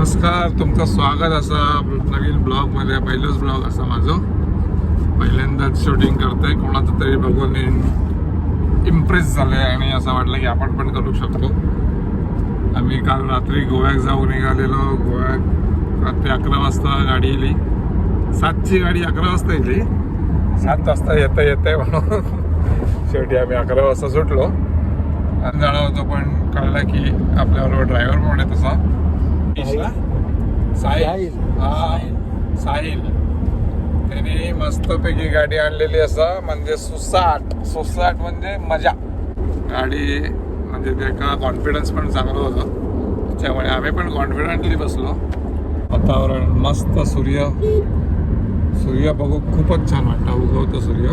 नमस्कार, तुमचं स्वागत असा नवीन ब्लॉगमध्ये. पहिलंच ब्लॉग असा माझं, पहिल्यांदाच शूटिंग करतोय. कोणाचं तरी बघून इम्प्रेस झालंय आणि असं वाटलं की आपण पण करू शकतो. आम्ही काल रात्री गोव्यात जाऊन निघालेलो. गोव्यात रात्री 11 वाजता गाडी येली. 7ची गाडी 11 वाजता येली. 7 वाजता येते म्हणून शेवटी आम्ही 11 वाजता सुटलो. आणि जाणार होतो, पण कळलं की आपल्याबरोबर ड्रायव्हर पण आहे तसा साहिल. त्याने मस्तपैकी गाडी आणलेली असा, म्हणजे सुसाट म्हणजे मजा. गाडी म्हणजे त्याचा कॉन्फिडन्स पण चांगलं होतं, त्याच्यामुळे आम्ही पण कॉन्फिडंटली बसलो. वातावरण मस्त, सूर्य बघू खूपच छान वाटतं, उगवतं सूर्य.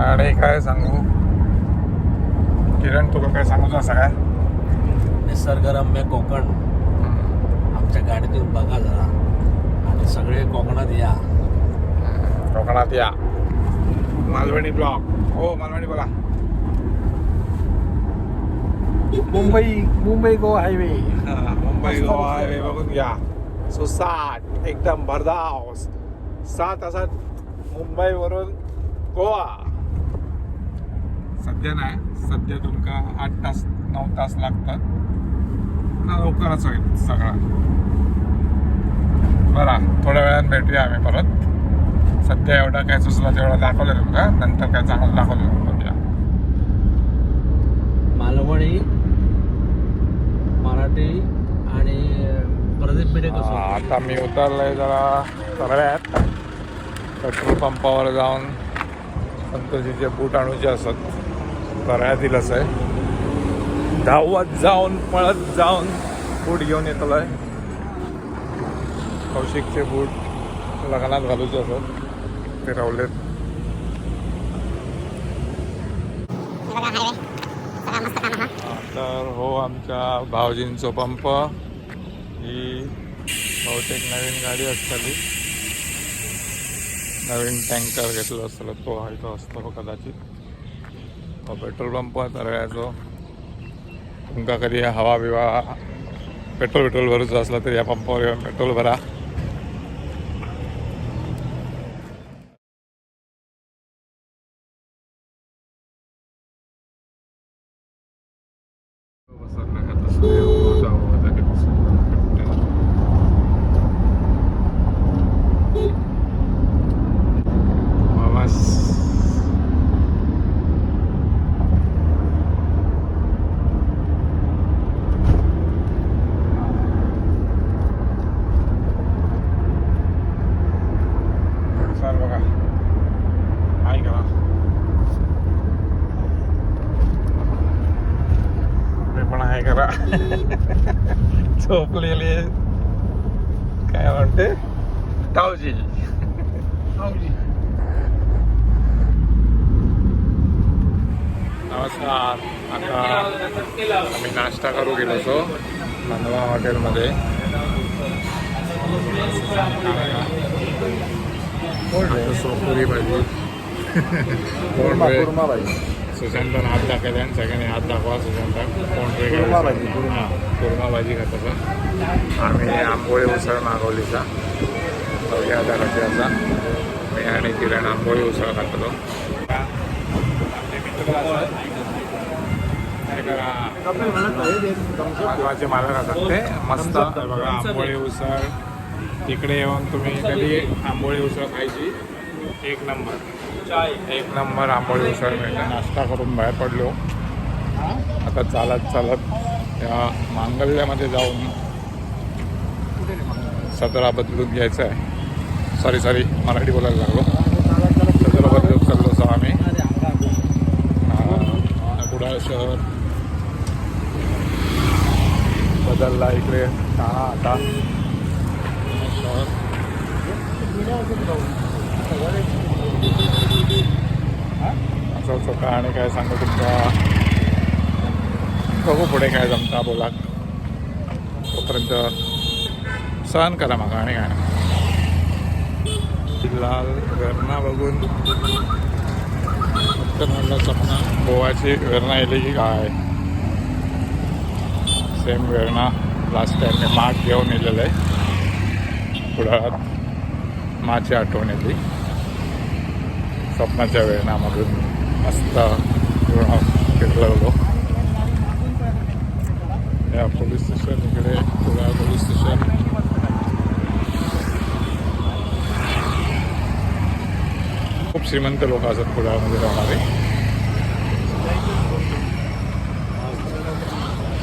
आणि काय सांगू किरण, तुला काय सांगू असं काय? निसर्गरम्य कोकण आमच्या गाडीतून बघा जरा, आणि सगळे कोकणात या. कोकणात या. मालवणी ब्लॉग. हो, मालवणी बोला. मुंबई गोवा हायवे. मुंबई गोवा हायवे बघून घ्या. सुसाट एकदम भरधाव 7 तासात मुंबईवरून गोवा. सध्या तुमका 8 तास 9 तास लागतात. लवकरच होईल सगळं. बरं, थोड्या वेळात भेटूया आम्ही परत. सध्या एवढा काय सुचला तेवढा दाखवलं तुमका, नंतर काय चांगलं दाखवलं बघूया. मालवणी, मराठी आणि प्रदीप भिडे कसं. आता मी उतरलोय जरा तरळ्यात. पेट्रोल पंपावर जाऊन संतोषीचे बूट आणूचे असत. तरळ्यातील असं आहे. धावत जाऊन पळत जाऊन बूट घेऊन येतलो आहे. कौशिकचे बूट लग्नात घालूचे असत, ते रावलेत. तर हो, आमच्या भाऊजींचा पंप. ही बहुतेक नवीन गाडी असताली. नवीन टँकर घेतलं असतं, तो आहे तो असतो कदाचित. पेट्रोल पंप तरळ्याचो. तुमका कधी हवा बिवा पेट्रोल भरूचं असलं तर या पंपावर येऊन पेट्रोल भरा. बघा, हाय करा. मी पण हाय करा. झोपलेले काय म्हणते तावजी. नमस्कार. आता आम्ही नाश्ता करू गेलो होतो मांडवा हॉटेलमध्ये. सोपुरी भाजी, कुर्मा भाजी. सुशांतन हात दाखवले आणि सगळ्यांनी हात दाखवा. सुशांत कुर्मा भाजी. कुर्मा भाजी खातात. आम्ही आंबोळी उसळ मागवलीचा. बघूया आता कशी असा. मी आणि किरण आंबोळी उसळ खातलो. मालवाचे मालक असतात ते मस्त. बघा, आंबोळी उसळ. तिकडे येऊन तुम्ही कधी आंबोळी उसळ खायची. एक नंबर आंबोळी उसळ मिळते. नाश्ता करून बाहेर पडलो. आता चालत या मांगल्यामध्ये जाऊन 17 बदलून घ्यायचं आहे. सॉरी मराठी बोलायला लागलो. 17 बदलून चाललो असं आम्ही. कुडाळ शहर बदलला इकडे. आता असं का आणि काय सांगू तुमचा. बघू पुढे काय जमता. बोला, तोपर्यंत सहन करा मग. आणि काय लाल वेरणा बघून म्हणलं सपना. गोवाची वेरणा येते की काय. सेम वेरणा लास्ट टाइम मी माठ घेऊन येलेलं आहे कुडाळात. माझी आठवण येते स्वप्नाच्या वेळेनामधून मस्त फिरलो. या पोलीस स्टेशन इकडे कुडाळ पोलीस स्टेशन. खूप श्रीमंत लोक असतात कुडाळमध्ये राहणारे.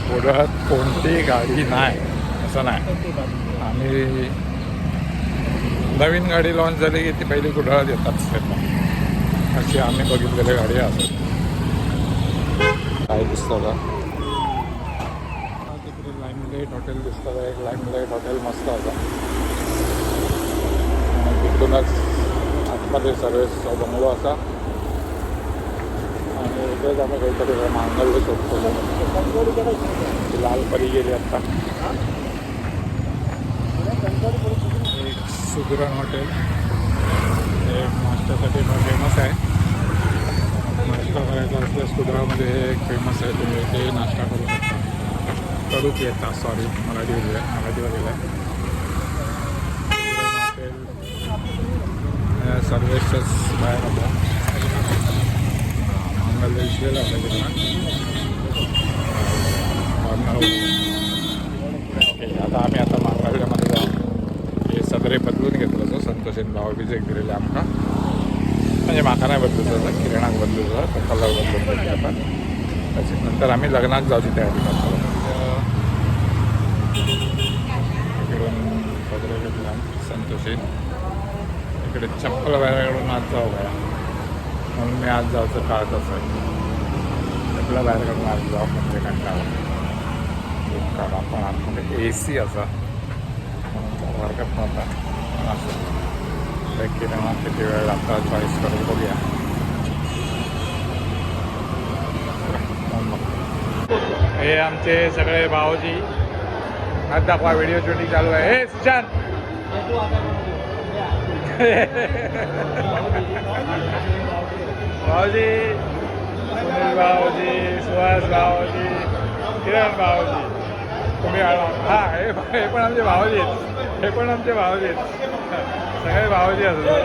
कुडाळात कोणतीही गाडी नाही असं नाही. आम्ही नवीन गाडी लॉन्च झाली की ती पहिली कुडाळात येतात अशी आम्ही बघितलेल्या गाडी असतात. काय दिसतं का तिकडे लाईमलाईट हॉटेल दिसतं का. एक लाईमलाईट हॉटेल मस्त होता आणि तिकडूनच आतमध्ये सर्व्हिसचा बंगलो असा आणि इकडेच आम्ही काहीतरी मांगल्य शोधतो. लालपरी गेली आता. एक सुगरण हॉटेल हे नाश्त्यासाठी फेमस आहे. नाश्ता करायचा असल्यास कुडाळमध्ये हे एक फेमस आहे. तुम्ही ते नाश्ता करू शकता. करूच येतात सॉरी मराठीवर गेलं. हॉटेल सर्वेसच्याच बाहेर होता. मांगल्य इश्वेला होता आता आम्ही आता मांगल्यामध्ये जाऊ. हे सदरे बदलून घेतलं असं संतोषीन भाऊबीज एक दिलेले आमका. म्हणजे माका नाही बदलूच होतं किराणाक बदलूच होतं कलर बदलून घेतले आता. त्याच्यानंतर आम्ही लग्नात जाऊची तयारी करतो. इकडून सदरे घेतला संतोषीन. इकडे चप्पल बाहेरकडून आज जाऊ काय म्हणून मी आज जायचं काळच आहे. चप्पला बाहेरकडून आज जाऊ म्हणजे कंटाळा कारण आपण आतमध्ये AC असा म्हणून वर्गात नव्हता असं किराणा किती वेळ लागता चॉईस करून बघूया. हे आमचे सगळे भाऊजी आज दाखवा. व्हिडिओ शूटिंग चालू आहे. हे सुशांत भाऊजी, सुनील भाऊजी, सुहास भाऊजी, किरण भाऊजी तुम्ही आला. हा हे पण आमचे भाऊजी आहेत. हे पण आमचे भाऊजी आहेत. सगळे भाऊजी असतात.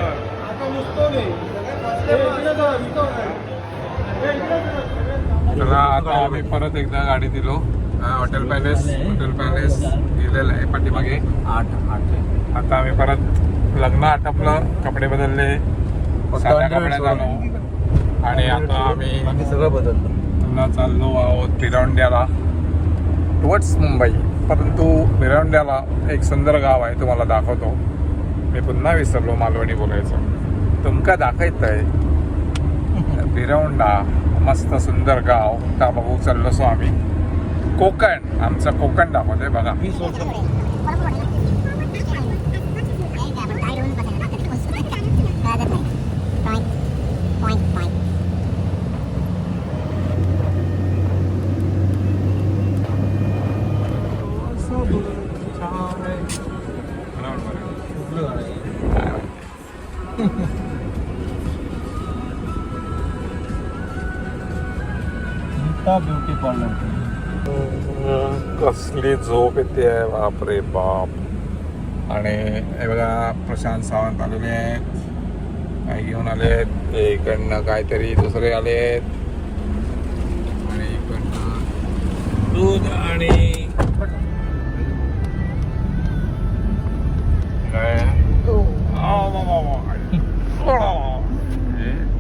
चला आता आम्ही परत एकदा गाडी दिलो. हॉटेल पॅलेस गेलेलं आहे पाठीमागे 8. आता आम्ही परत लग्न आटपलं. कपडे बदलले. साध्या कपड्यात आलो आणि आता आम्ही सगळं बदललं. पुन्हा चाललो आहोत भिरवंड्याला टुवर्ड्स मुंबई. परंतु भिरवंड्याला एक सुंदर गाव आहे तुम्हाला दाखवतो. मी पुन्हा विसरलो मालवणी बोलायचं. तुमका दाखवत आहे भिरवंडा मस्त सुंदर गाव. का बघू चाललो सो आम्ही. कोकण आमचं कोकण दाखवतोय बघा. ब्युटी पार्लर कसली झोप येते आहे बापरे बाप. आणि हे बघा प्रशांत सावंत आलेले आहेत. काय घेऊन आले आहेत. इकडनं काहीतरी दुसरे आले आहेत आणि इकडनं दूध आणि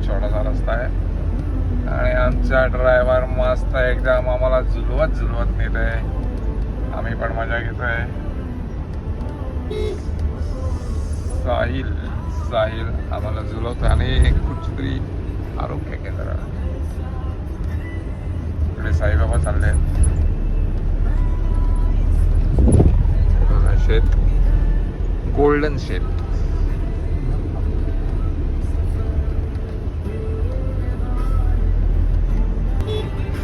छोटासा रस्ता आहे आणि आमचा ड्रायव्हर मस्त एकदम आम्हाला झुलवत नेत आहे. आम्ही पण मजा घेतोय. साहिल आम्हाला झुलवतो आणि कुठतरी आरोग्य केंद्र. इकडे साईबाबा चालले शेत गोल्डन शेत.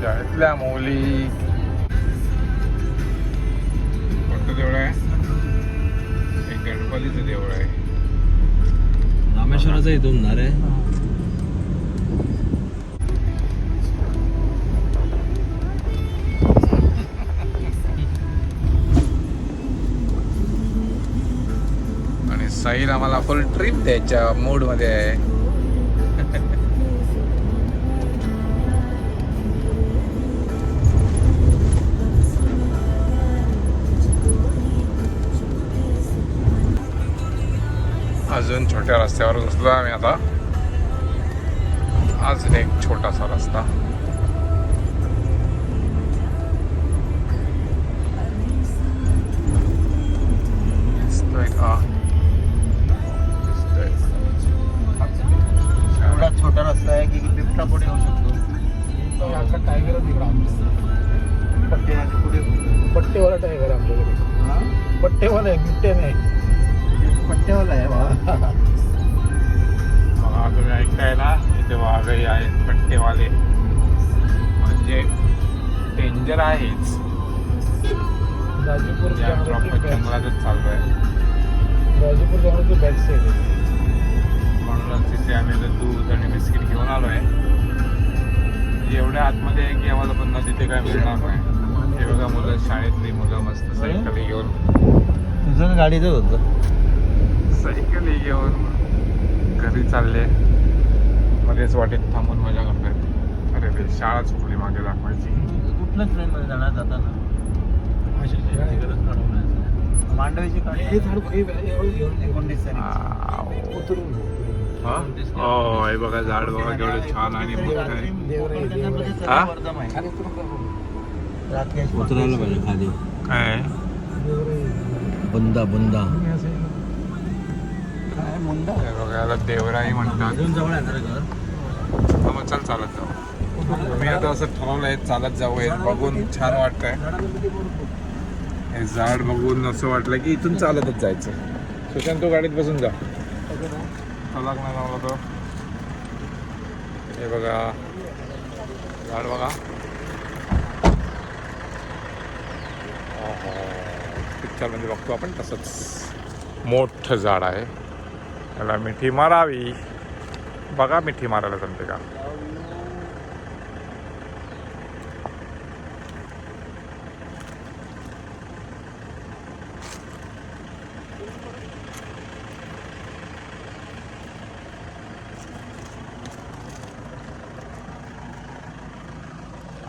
शाळेतल्या मुली. कोणतं देऊळ आहे. एक गणपतीचं देऊळ आहे. रामेश्वराचं इथून ना रे. साहिल आम्हाला फुल ट्रिप द्यायच्या मूड मध्ये आहे. अजून छोट्या रस्त्यावर घुसलो आम्ही आता. अजून एक छोटासा रस्ता. दिसतोय का? दिसतोय. एवढा छोटा रस्ता आहे की बिबटा पुढे येऊ शकतो. टायगर पट्टेवाला टायगर आमच्याकडे. पट्टेवाला आहे, बिबटे नाही. पट्ट्यावाला आहे बाबा. तुम्ही ऐकताय ना, इथे वाघही आहेत पट्टेवाले. म्हणजे डेंजर आहेच. राजूपूर जंगलातच चालू आहे. राजूपूर जंगलाची बॅक साईड आहे. म्हणूनच तिथे आम्ही आता दूध आणि बिस्किट घेऊन आलो आहे. एवढ्या आतमध्ये आहे की आम्हाला पुन्हा तिथे काय मिळणार नाही. हे बघा मुलं, शाळेतली मुलं मस्त सायकली घेऊन. तुझं गाडीचं होतं. सायकली घेऊन घरी चालले. मध्येच वाटेत थांबून मजा करतायत. अरे रे, शाळा चुकली मागे दाखवायची. कुठल्या ट्रेनमध्ये जाणार जाताना मांडवीची हे बघा झाड बघा केवढं छान आणि मोठं आहे. उतरायला पाहिजे खाली. काय बुंदा बुंदा हे बघा, याला देवराई म्हणतात. जवळ आहे ना घर. मग चल चालत जाऊ. मी आता असं ठरवलंय चालत जाऊ. हे बघून छान वाटतंय. हे झाड बघून असं वाटलं की इथून चालतच जायचं. सुशांत, तू गाडीत बसून जा. चला नाही लावला तो. हे बघा झाड बघा. पिक्चरमध्ये बघतो आपण तसंच मोठं झाड आहे. याला मिठी मारावी. बघा मिठी मारायला जमते का.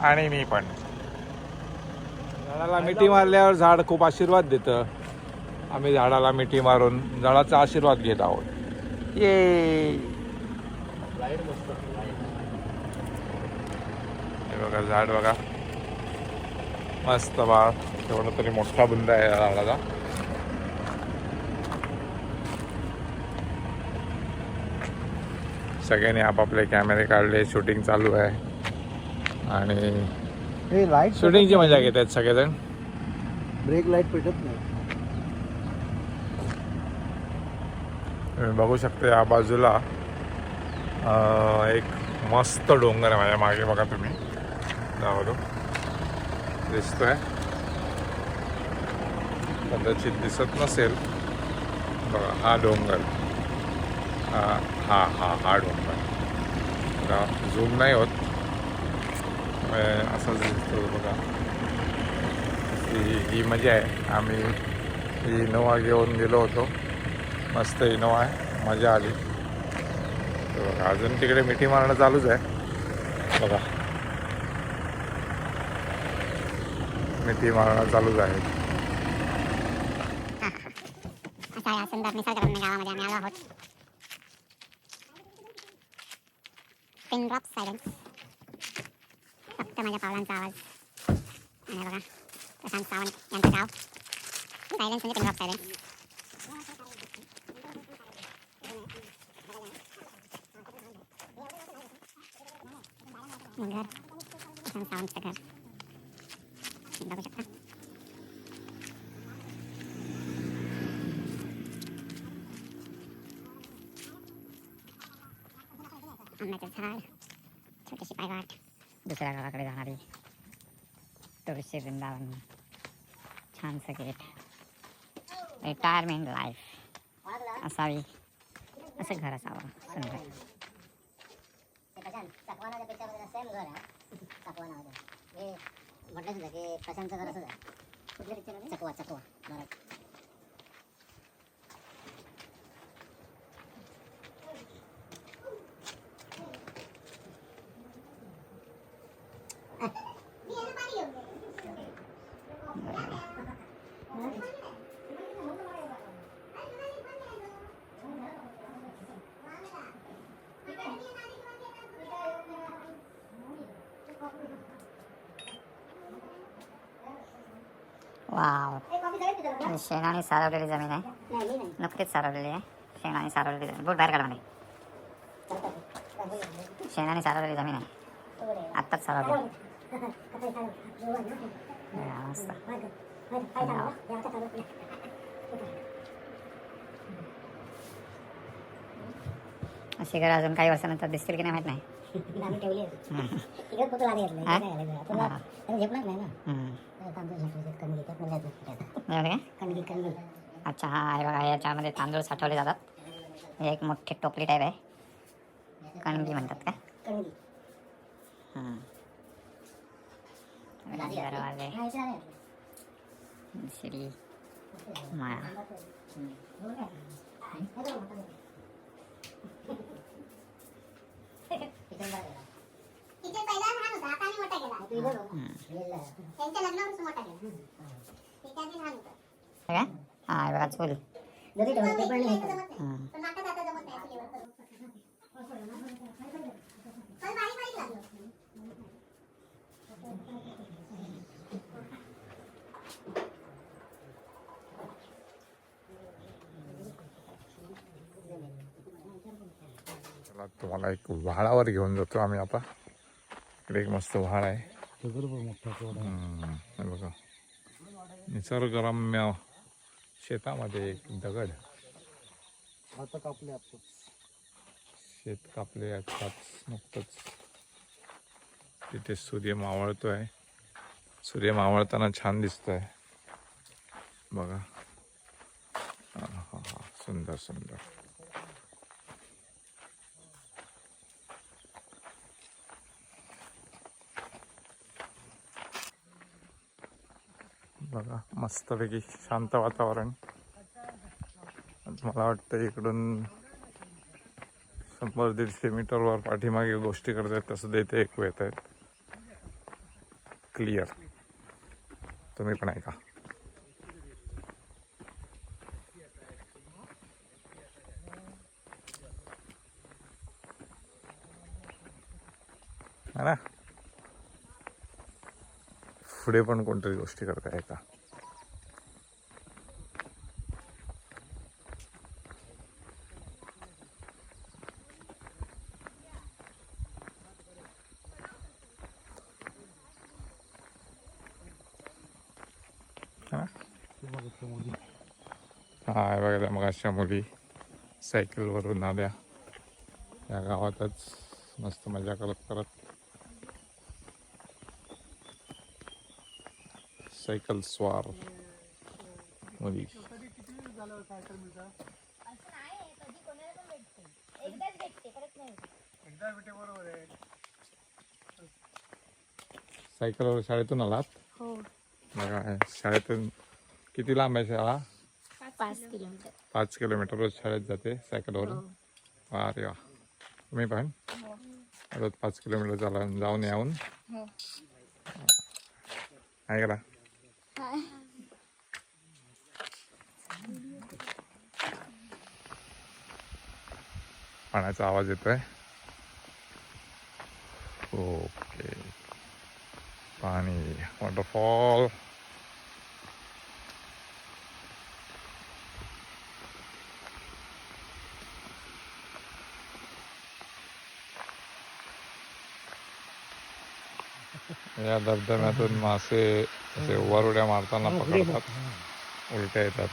आणि मी पण झाडाला मिठी मारल्यावर झाड खूप आशीर्वाद देतं. आम्ही झाडाला मिठी मारून झाडाचा आशीर्वाद घेत आहोत. ये हे बघा झाड बघा मस्त बा. तेवढा तरी मोठा बुंदा आहे या झाडाला. सगळ्यांनी आपापले कॅमेरे काढले. शूटिंग चालू आहे आणि लाईट शूटिंगची मजा घेत आहेत सगळेजण. ब्रेक लाईट पेटत नाही. तुम्ही बघू शकता या बाजूला एक मस्त डोंगर आहे माझ्या मागे. बघा तुम्ही दावलो दिसतोय. कदाचित दिसत नसेल. बघा हा डोंगर. हा डोंगर बघा. झूम नाही होत. असंच दिसतो बघा. ही मजा आहे. आम्ही ही इनोवा घेऊन गेलो होतो. मस्त इनोवा आहे. मजा आली. बघा अजून तिकडे मिठी मारणं चालूच आहे. बघा मिठी मारणं चालूच आहे. असा सुंदर निसर्गरम्य गावामध्ये आम्ही आलो आहोत. Pin drop silence. फक्त माझ्या पावलांचा आवाज. आणि बघा प्रशांत सावंत यांचं गाव. सायलेन्स म्हणजे पिन ड्रॉप सायलेन्स. घर प्रशांत सावंतचं घर बघू शकता. आंब्याचं झाड, छोटीशी पायवाट, दुसऱ्या गावाकडे जाणारी, तुळशी वृंदावन, छानसं गेट. रिटायरमेंट लाईफ असावी, असं घर असावं सुंदर. चकवानाच्या पिक्चरमध्ये सेम घर आहे. चकवानामध्ये हे म्हटलं सुद्धा की प्रशांतचं घर असंच आहे. कुठल्या पिक्चरमध्ये चकवा बरं. वाव, कॉफी सगळ्यात पितो शेणाने सारवलेली जमीन आहे. नाही मी नाही नुकतीच सारवलेली आहे. शेणाने सारवलेली जमीन. बोट बाहेर काढा मध्ये. शेणाने सारवलेली जमीन आहे. आत्ताच सारवली. हा, मस्त. अशी घरं अजून काही वर्षानंतर दिसतील की नाही माहित नाही. आम्ही ठेवली होती तिकडे फोटो लागले घेतले हा? त्याला झेपणार नाही ना हम्म. तांदूळ साठवले कणगी त्यात म्हणजे नाही का? कणगी कणगी अच्छा, हा आहे बघा. याच्यामध्ये तांदूळ साठवले जातात. हे एक मोठी टोपली टाईप आहे. कणगी म्हणतात का? कणगी हम्म. दरवाजे, हा इथे आहे शिडी, माळा. तिथे पहिला लहान होता आता मोठा केला त्यांच्या लग्नापासून मोठा केला तिथे आधी लहान होता हे काय? हा आहे बघा चूल. जरी ठेवलं ते पण नाही हम्म. पण माका जाता जमत नाही चुलीवर करून. पण बारीक बारीक लागलं चला, तुम्हाला एक व्हाळावर घेऊन जातो आम्ही आता. इकडे एक मस्त व्हाळ आहे. हे बघा, निसर्गरम्य शेतामध्ये एक दगड. आता कापले आपण शेत कापले आताच नुकतंच. तिथे सूर्य मावळतोय. सूर्य मावळताना छान दिसतोय बघा. हा हा हा, सुंदर सुंदर. बघा, मस्तपैकी शांत वातावरण. मला वाटतं इकडून 100-150 मीटरवर पाठीमागे गोष्टी करतायत तसं देते ऐकू येत आहेत. क्लिअर. तुम्ही पण ऐका. है ना? पुढे पण कोणतरी गोष्टी करताय का? हा बघा, मग अशा मुली सायकलवरून आल्या. या गावातच मस्त मजा करत करत सायकल स्वार मुली. सायकलवर शाळेतून आलात? हो. बघा, शाळेतून किती लांब आहे शाळा? 5 किलोमीटर. 5 किलोमीटर रोज शाळेत जाते सायकलवरून. अरे वा, तुम्ही पण रोज 5 किलोमीटर जाऊन येऊन आहे का? पाण्याचा आवाज येतोय. ओके, पाणी, वॉटरफॉल. या धबधब्यातून मासे असे वर उड्या मारताना पकडतात, उलट्या येतात.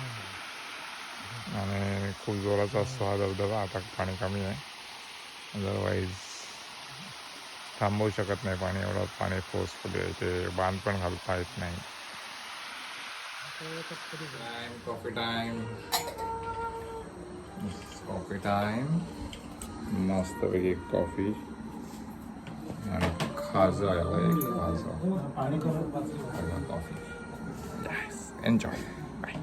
आणि खूप जोराचा असतो हा धबधबा. आता पाणी कमी आहे, अदरवाईज थांबवू शकत नाही पाणी. एवढं पाणी फोर्सफुली आहे. ते बांध पण घालता येत नाही. Coffee time, coffee time. मस्तपैकी कॉफी आणि खाजा आहे. खाजा कॉफी. एन्जॉय. बाय.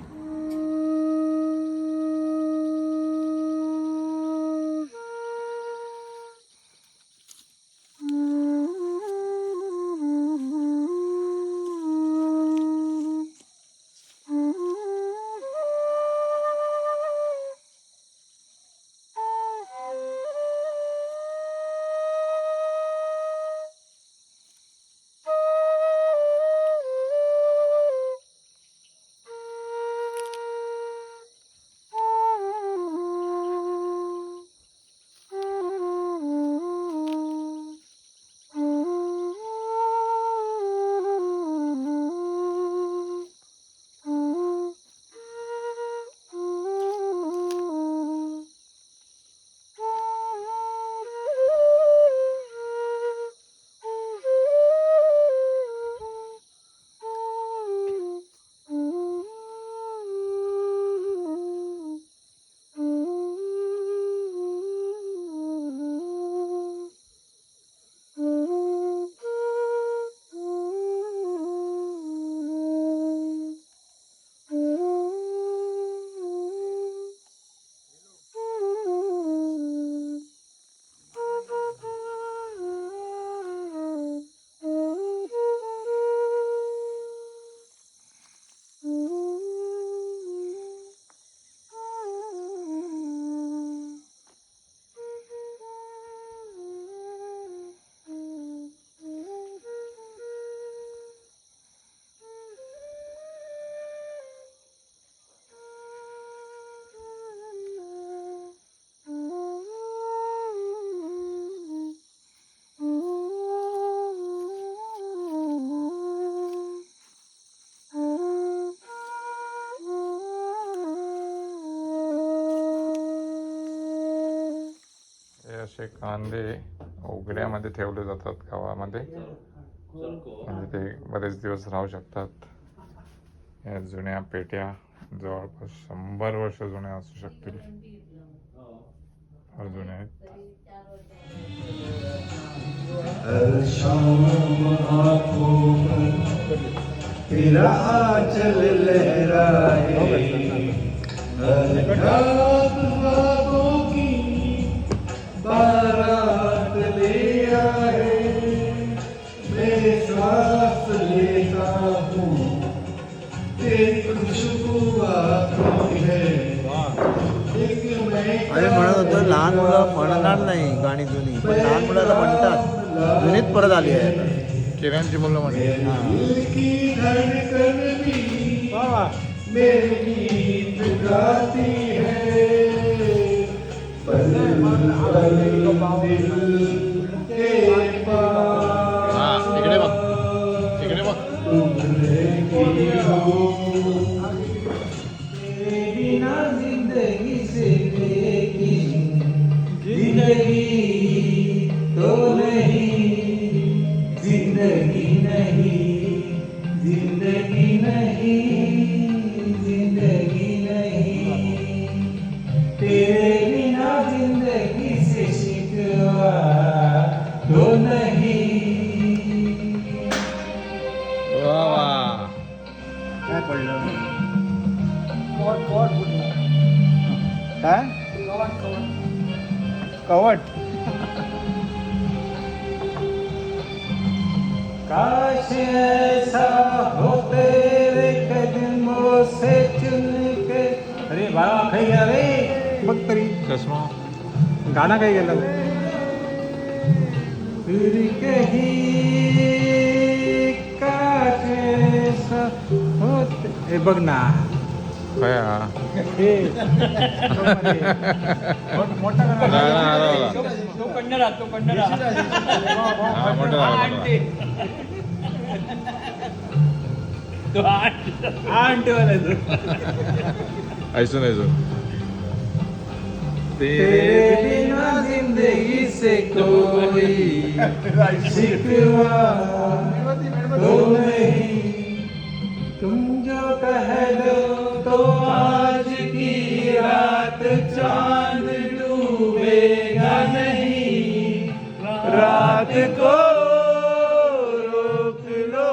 असे कांदे उघड्यामध्ये ठेवले जातात गावामध्ये, म्हणजे ते बरेच दिवस राहू शकतात. या जुन्या पेट्या जवळपास 100 वर्ष जुन्या असू शकतील, फार जुन्या आहेत. तेरा आंचल लहराए, रात बातों की बारात ले आए, मैं सांस लेता हूँ तेरी खुशबू आती है. अरे म्हणत होतं लहान मुलं म्हणणार नाही गाणी जुनी, पण लहान मुलाला म्हणतात. जुनीच परत आली आहे. किरणची मुलं म्हणजे दिल की धड़कन भी मेरे गीत गाती है. पल पल दिल के पास इकडे बघ, इकडे बघ. तुमने की हो, तेरे बिना जिंदगी से लेकिन जिंदगी तो नहीं, जिंदगी नहीं, जिंदगी नहीं, जिंदगी नहीं. तेरे बिना जिंदगी से शिकवा तो नहीं. वा वा. काय पडलं? काय कवट? काश ऐसा हो तेरे कदमों से चुन के. अरे बाळा खाई अरे बघ तरी चष्मा गाणं काय गेलं. फिर कहीं काश ऐसा होते. हे बघ ना काय हे मोठा गाणं. तो कंडरा, तो कंडरा. हा मोठं झालं. तो आंट वाला ऐसून ऐसून तेरे बिना जिंदगी से कोई शिकवा तो नहीं. तुम जो कह दो तो आज की रात चांद डूबेगा नहीं. रात को रोक लो.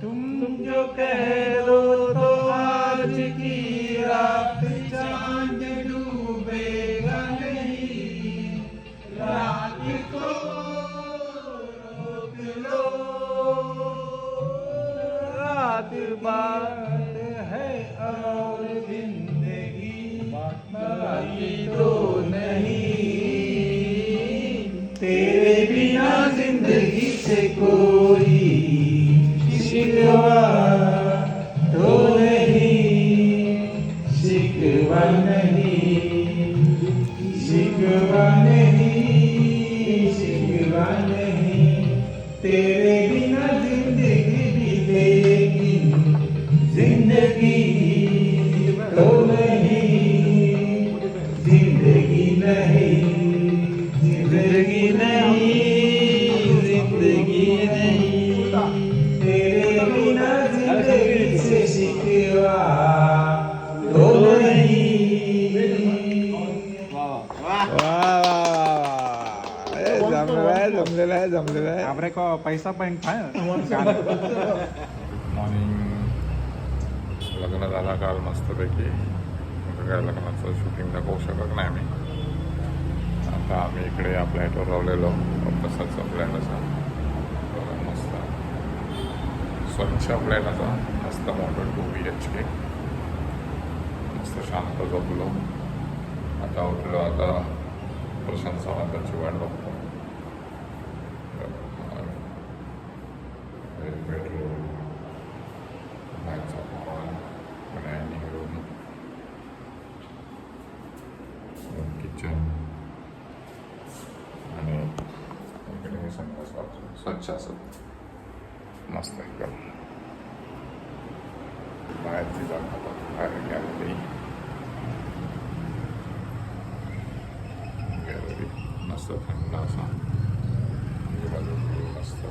तुम जो कह दो तो आज की रात चांद डूबेगा नहीं. रात को रोक लो. रात बात है और जिंदगी बाकी तो नहीं. तेरे बिना जिंदगी से कोई शिकवा तो नहीं, शिकवा नहीं, शिकवा नहीं, शिकवा नहीं. तेरे बिना जिंदगी भी लेकिन जिंदगी तो नहीं, जिंदगी नहीं, जिंदगी नहीं, जिंदगी नहीं. तेरे बिना जिंदगी से शिकवा तो नहीं. जमलेलं आहे जमलेलं आहे. आपरे को पैसा पण काय मॉर्निंग लग्न झाला काल मस्तपैकी. काय लग्नाचं शूटिंग दाखवू शकत नाही आम्ही. आता आम्ही इकडे आपल्या ह्याच्यावर लावलेलो तसाच प्लॅन असा मस्त स्वच्छ प्लॅन असा मस्त मोठं 2 BHK. मस्त शांत झोपलो. आता उठलो. आता प्रशांत सावंतांची वाट बघतो. बेडरूम, बाहेरचा हॉल, डायनिंग रूम, किचन आणि इकडे संडास बाथरूम स्वच्छ असत मस्त एकदम. बाहेरची जागा बाहेर गॅलरी. मस्त थंड असा आजूबाजूला मस्त.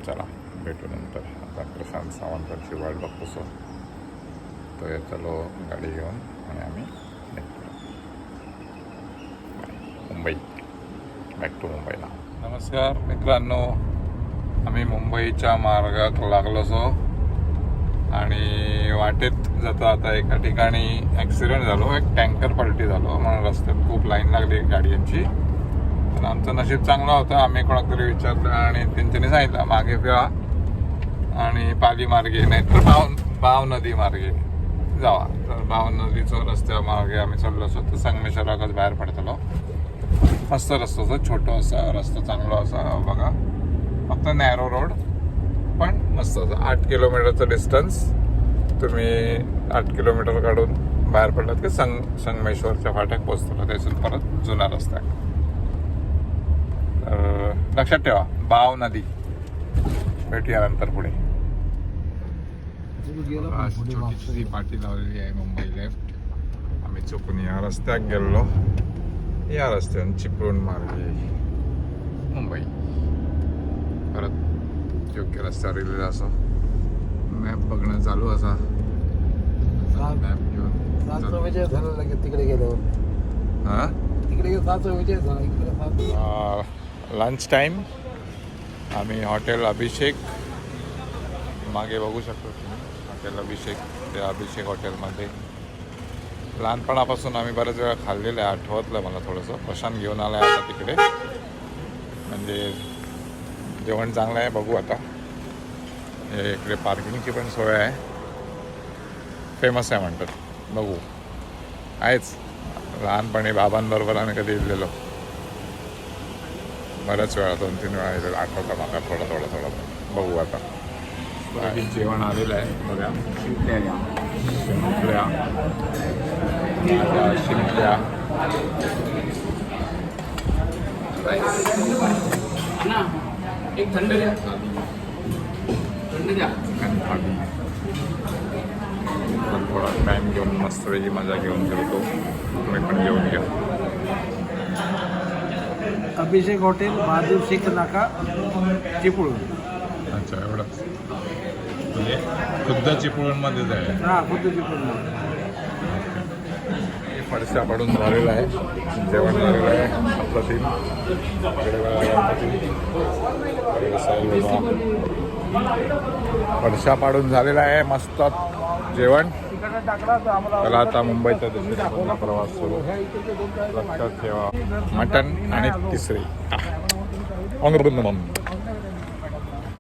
चला भेटू नंतर. आता प्रशांत सावंतांची वाट बघतो सो तो येतलो गाडी घेऊन आणि आम्ही निघतो. मुंबई, बॅक टू मुंबईला. नमस्कार मित्रांनो, आम्ही मुंबईच्या मार्गात लागलो सो आणि वाटेत जाता आता एका ठिकाणी ॲक्सिडेंट झालो. एक टँकर पलटी झालो म्हणून रस्त्यात खूप लाईन लागली गाड्यांची. पण आमचं नशीब चांगलं होतं. आम्ही कोणातरी विचारलं आणि त्यांच्यानी सांगितलं मागे फिरा आणि पाली मार्गे नाहीतर बाव नदी मार्गे जावा. तर बाव नदीचं रस्त्या मार्गे आम्ही चाललो असो. तर संगमेश्वराकडे बाहेर पडतलो. मस्त रस्ता होता, छोटं असा रस्ता, चांगला असा बघा. फक्त नॅरो रोड पण मस्त होतं. 8 किलोमीटरचं डिस्टन्स. तुम्ही 8 किलोमीटर काढून बाहेर पडलात की संगमेश्वरच्या फाट्यात पोचतो. त्यातून परत जुना रस्ता आहे. तर लक्षात ठेवा बाव नदी. भेटूया नंतर पुढे. छोटीशी पाटी लावलेली आहे मुंबई लेफ्ट. आम्ही चुकून या रस्त्यात गेलो. या रस्त्याने चिपळूण मार्गे मुंबई. परत योग्य रस्त्यावर गेलेला असं मॅप बघणं चालू असा. मॅप घेऊन विजय झाला लगेच तिकडे गेल्यावर. हां तिकडे 7 विजय झाला. इकडे लंच टाईम. आम्ही हॉटेल अभिषेक मागे बघू शकतो तुम्ही. हॉटेल अभिषेक, त्या अभिषेक हॉटेलमध्ये लहानपणापासून आम्ही बऱ्याच वेळा खाल्लेलं आहे. आठवतलं मला थोडंसं. प्रशांत घेऊन आला आहे आता तिकडे. म्हणजे जेवण चांगलं आहे. बघू आता. हे इकडे पार्किंगची पण सोय आहे. फेमस आहे म्हणतात. बघू. आहेच. लहानपणी बाबांबरोबर आम्ही कधी इलेलो बऱ्याच वेळा, 2-3 वेळा आठवतं मला थोडं. बघू आता. जेवण आलेलं आहे बघा. शिंपल्या एक थंड द्या. पण थोडा टाईम घेऊन मस्तपैकी मजा घेऊन जेवतो. तुम्ही पण जेवून घ्या. अभिषेक हॉटेल, बहादूर शेख नाका, चिपळूण. अच्छा एवढंच. म्हणजे खुद्द चिपळूणमध्येच आहे. हां, खुद्द चिपळूण. फडशा पाडून झालेला आहे. जेवण झालेलं आहे अप्रतिम. फडशा पाडून झालेला आहे. मस्त जेवण. त्याला आता मुंबईच्या दिशेने प्रवास सुरू. लक्षात ठेवा मटण आणि तिसरी.